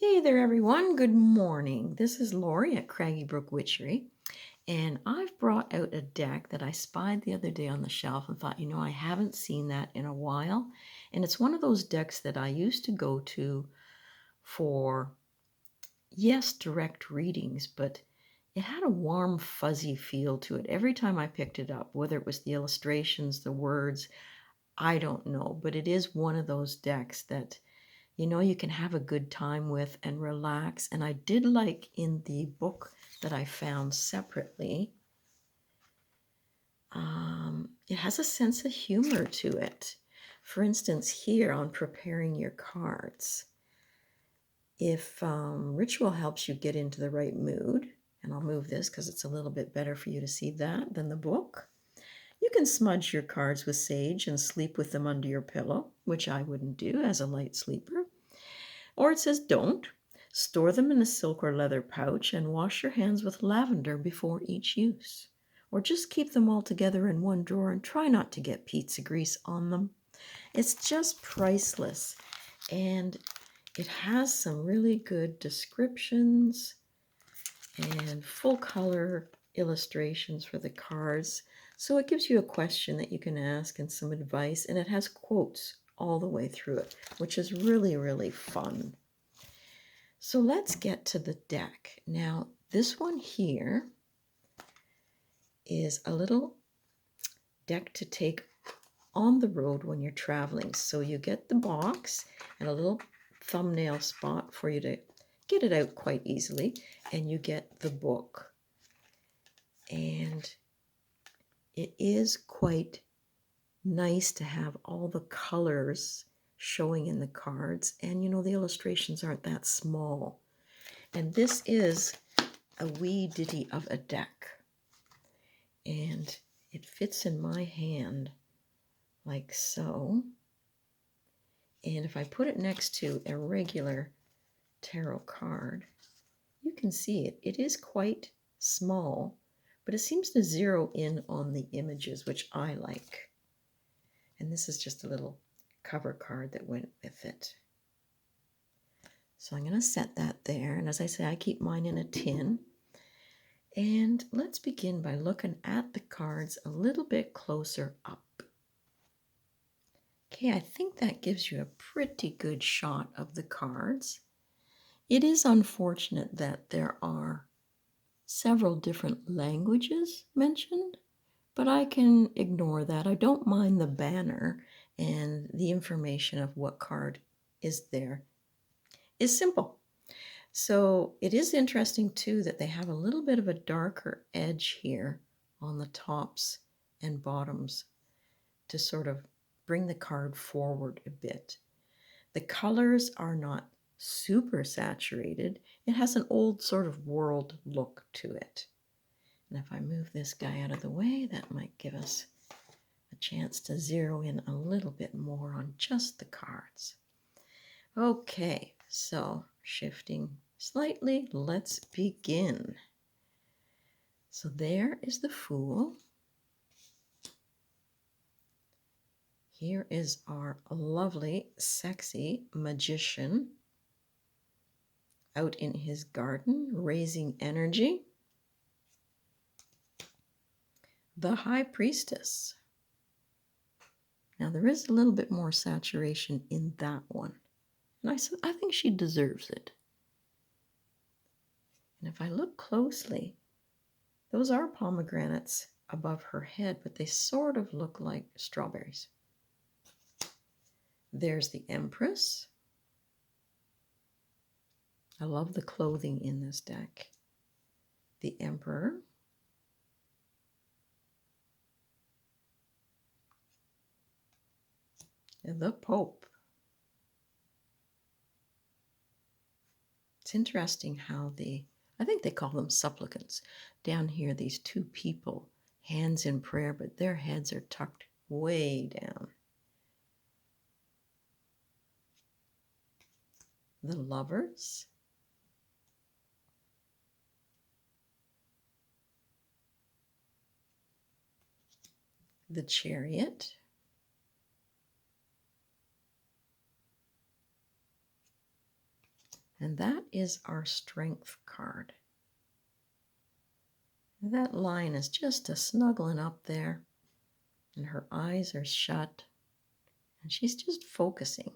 Hey there, everyone. Good morning. This is Lori at Craggy Brook Witchery, and I've brought out a deck that I spied the other day on the shelf and thought, I haven't seen that in a while. And it's one of those decks that I used to go to for, yes, direct readings, but it had a warm, fuzzy feel to it every time I picked it up, whether it was the illustrations, the words, I don't know. But it is one of those decks that you can have a good time with and relax. And I did like in the book that I found separately, it has a sense of humor to it. For instance, here on preparing your cards, if ritual helps you get into the right mood, and I'll move this because it's a little bit better for you to see that than the book, you can smudge your cards with sage and sleep with them under your pillow, which I wouldn't do as a light sleeper. Or it says don't. Store them in a silk or leather pouch and wash your hands with lavender before each use. Or just keep them all together in one drawer and try not to get pizza grease on them. It's just priceless. And it has some really good descriptions and full color illustrations for the cards. So it gives you a question that you can ask and some advice, and it has quotes all the way through it, which is really, really fun. So let's get to the deck. Now, this one here is a little deck to take on the road when you're traveling. So you get the box and a little thumbnail spot for you to get it out quite easily, and you get the book. And it is quite nice to have all the colors showing in the cards, and the illustrations aren't that small. And this is a wee ditty of a deck, and it fits in my hand like so. And if I put it next to a regular tarot card, you can see it is quite small, but it seems to zero in on the images, which I like. And this is just a little cover card that went with it. So I'm going to set that there. And as I say, I keep mine in a tin. And let's begin by looking at the cards a little bit closer up. Okay, I think that gives you a pretty good shot of the cards. It is unfortunate that there are several different languages mentioned, but I can ignore that. I don't mind the banner, and the information of what card is there is simple. So it is interesting too that they have a little bit of a darker edge here on the tops and bottoms to sort of bring the card forward a bit. The colors are not super saturated. It has an old sort of world look to it. And if I move this guy out of the way, that might give us a chance to zero in a little bit more on just the cards. Okay, so shifting slightly, let's begin. So there is the Fool. Here is our lovely, sexy magician out in his garden, raising energy. The High Priestess. Now there is a little bit more saturation in that one, and I think she deserves it. And if I look closely, those are pomegranates above her head, but they sort of look like strawberries. There's the Empress. I love the clothing in this deck. The Emperor. And the Pope. It's interesting how I think they call them supplicants. Down here, these two people, hands in prayer, but their heads are tucked way down. The Lovers. The Chariot. And that is our strength card. That lion is just snuggling up there, and her eyes are shut, and she's just focusing.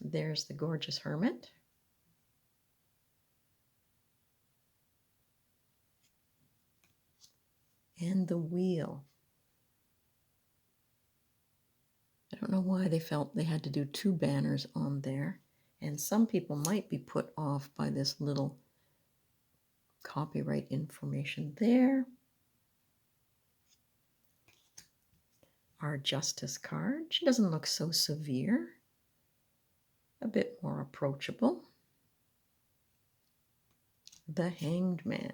There's the gorgeous hermit. And the wheel. I don't know why they felt they had to do two banners on there. And some people might be put off by this little copyright information there. Our justice card. She doesn't look so severe. A bit more approachable. The Hanged Man.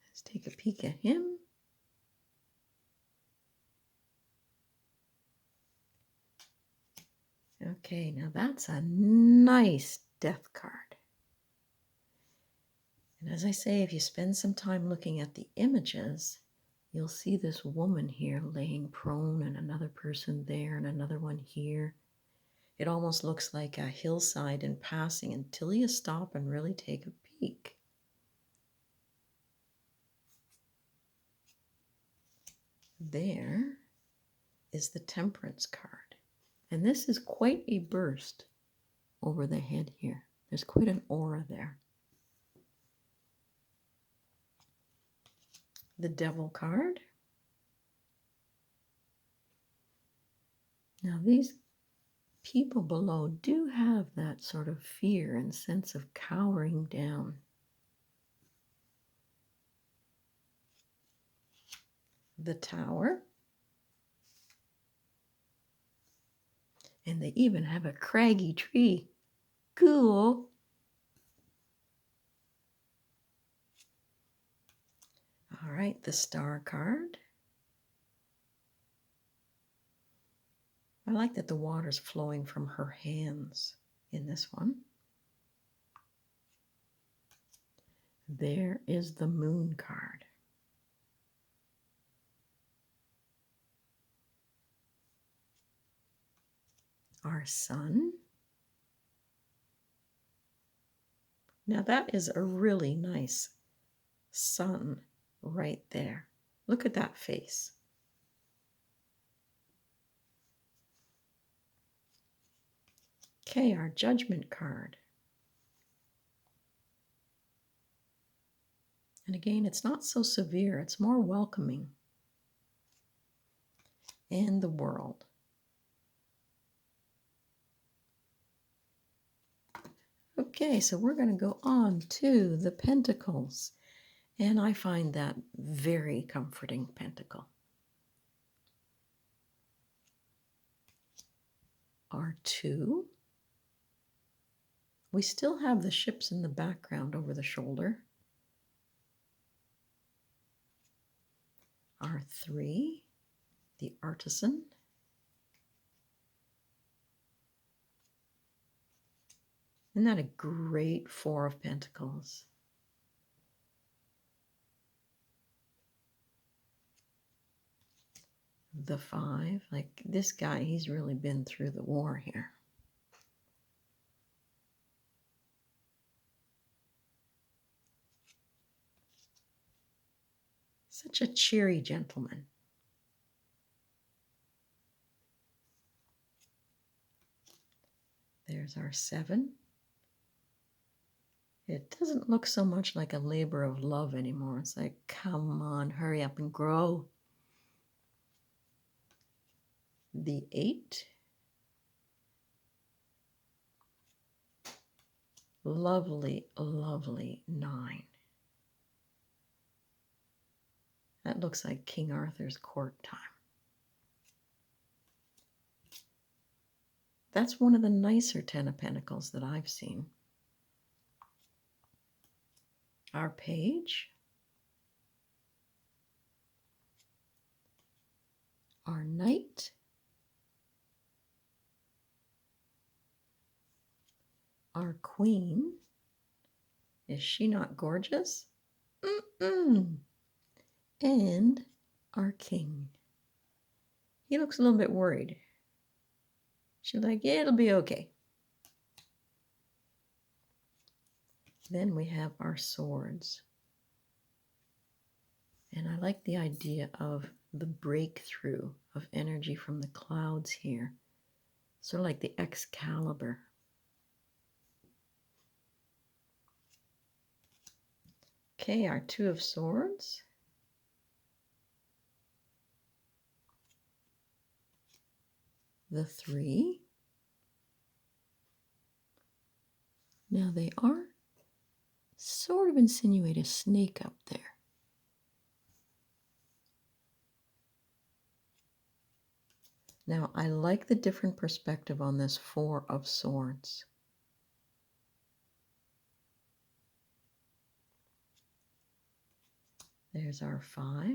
Let's take a peek at him. Okay, now that's a nice death card. And as I say, if you spend some time looking at the images, you'll see this woman here laying prone and another person there and another one here. It almost looks like a hillside in passing until you stop and really take a peek. There is the Temperance card. And this is quite a burst over the head here. There's quite an aura there. The Devil card. Now these people below do have that sort of fear and sense of cowering down. The Tower. And they even have a craggy tree. Cool. All right, the Star card. I like that the water's flowing from her hands in this one. There is the Moon card. Our Sun. Now that is a really nice sun right there. Look at that face. Okay, our Judgment card. And again, it's not so severe, it's more welcoming. And the World. Okay, so we're going to go on to the Pentacles. And I find that very comforting pentacle. Our 2. We still have the ships in the background over the shoulder. Our 3, the Artisan. Isn't that a great 4 of Pentacles? The 5, like this guy, he's really been through the war here. Such a cheery gentleman. There's our 7. It doesn't look so much like a labor of love anymore. It's like, come on, hurry up and grow. The 8. Lovely, lovely 9. That looks like King Arthur's court time. That's one of the nicer 10 of Pentacles that I've seen. Our Page. Our Knight. Our Queen. Is she not gorgeous? Mm-mm. And our King. He looks a little bit worried. She's like, yeah, it'll be okay. Then we have our swords. And I like the idea of the breakthrough of energy from the clouds here. Sort of like the Excalibur. Okay, our Two of Swords. The Three. Now they are sort of insinuate a snake up there. Now I like the different perspective on this Four of Swords. There's our 5.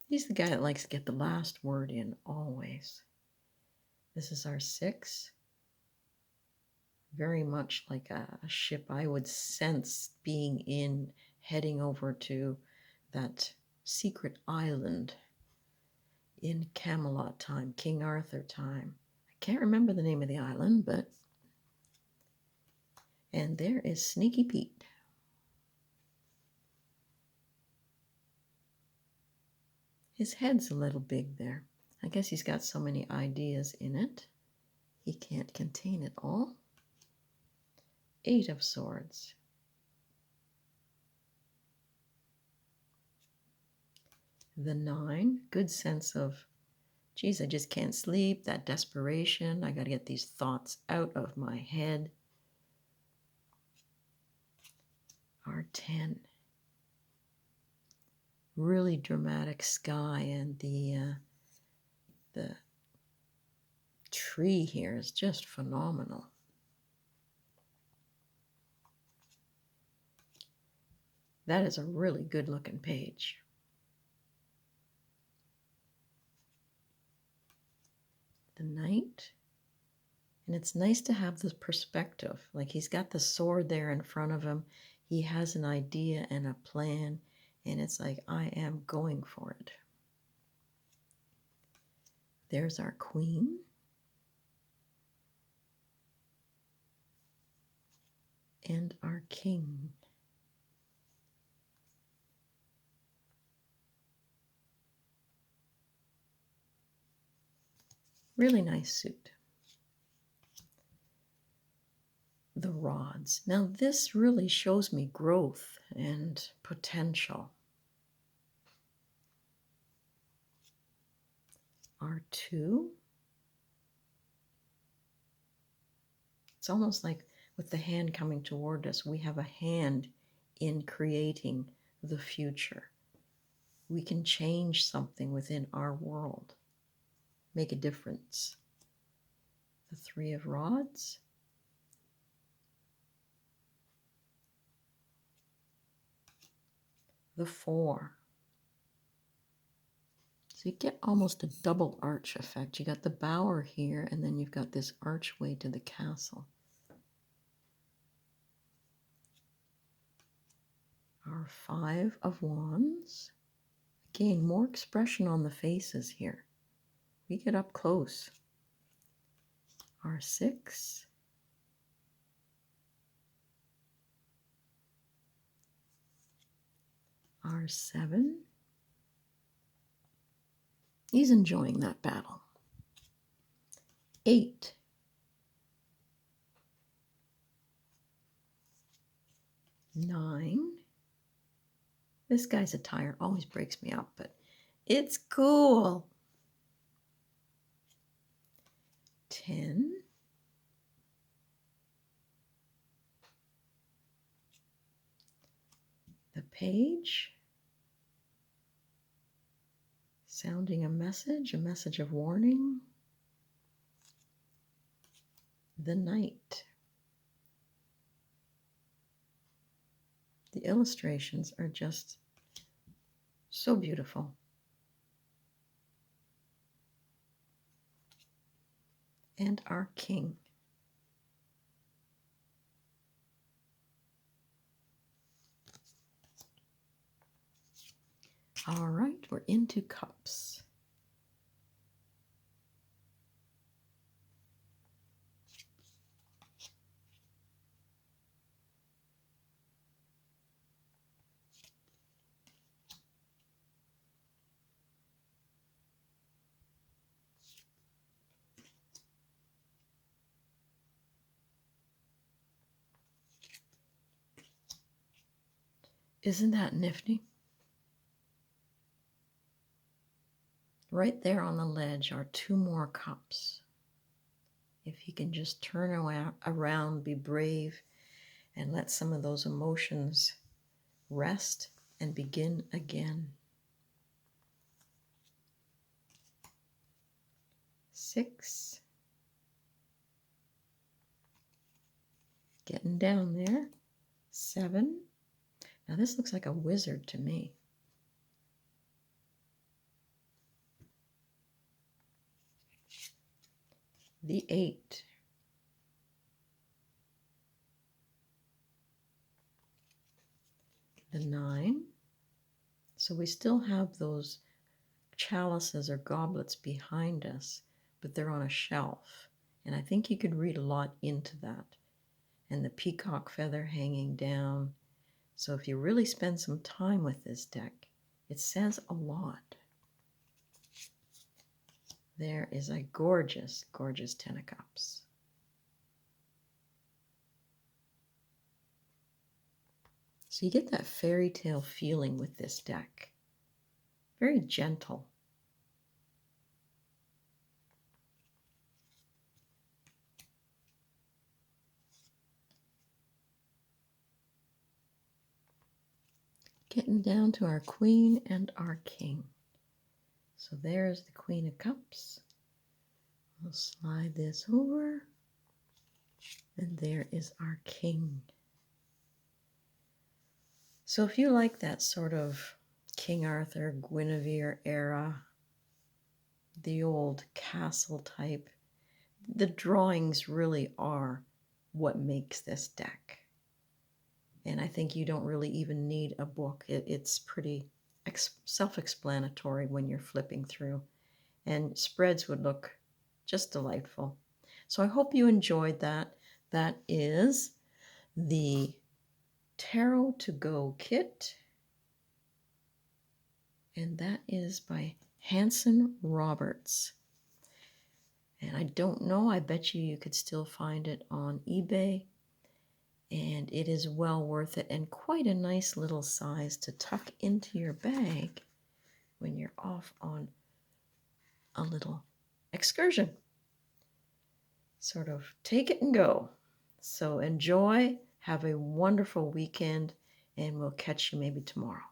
He's the guy that likes to get the last word in always. This is our 6. Very much like a ship I would sense being in, heading over to that secret island in Camelot time, King Arthur time. I can't remember the name of the island, but... And there is Sneaky Pete. His head's a little big there. I guess he's got so many ideas in it. He can't contain it all. 8 of Swords. The 9, good sense of, geez, I just can't sleep, that desperation. I got to get these thoughts out of my head. Our 10. Really dramatic sky, and the tree here is just phenomenal. That is a really good looking page. The Knight. And it's nice to have this perspective. Like he's got the sword there in front of him. He has an idea and a plan. And it's like, I am going for it. There's our Queen. And our King. Really nice suit. The rods. Now this really shows me growth and potential. Our 2. It's almost like with the hand coming toward us, we have a hand in creating the future. We can change something within our world, make a difference. The 3 of Rods. The 4. So you get almost a double arch effect. You got the bower here, and then you've got this archway to the castle. Our 5 of Wands. Again, more expression on the faces here. We get up close. Our 6. Our 7. He's enjoying that battle. 8. Nine. This guy's attire always breaks me up, but it's cool. 10. The Page. Sounding a message of warning. The Knight. The illustrations are just so beautiful. And our King. All right, we're into cups. Isn't that nifty? Right there on the ledge are 2 more cups. If you can just turn around, be brave, and let some of those emotions rest and begin again. 6. Getting down there. 7. Now this looks like a wizard to me. The 8. The 9. So we still have those chalices or goblets behind us, but they're on a shelf. And I think you could read a lot into that. And the peacock feather hanging down. So if you really spend some time with this deck, it says a lot. There is a gorgeous, gorgeous 10 of cups. So you get that fairy tale feeling with this deck. Very gentle. Getting down to our queen and our king. So there's the Queen of Cups. We'll slide this over. And there is our king. So if you like that sort of King Arthur, Guinevere era, the old castle type, the drawings really are what makes this deck. And I think you don't really even need a book. It's pretty self-explanatory when you're flipping through. And spreads would look just delightful. So I hope you enjoyed that. That is the Tarot to Go kit. And that is by Hanson-Roberts. And I don't know, I bet you could still find it on eBay. And it is well worth it and quite a nice little size to tuck into your bag when you're off on a little excursion. Sort of take it and go. So enjoy, have a wonderful weekend, and we'll catch you maybe tomorrow.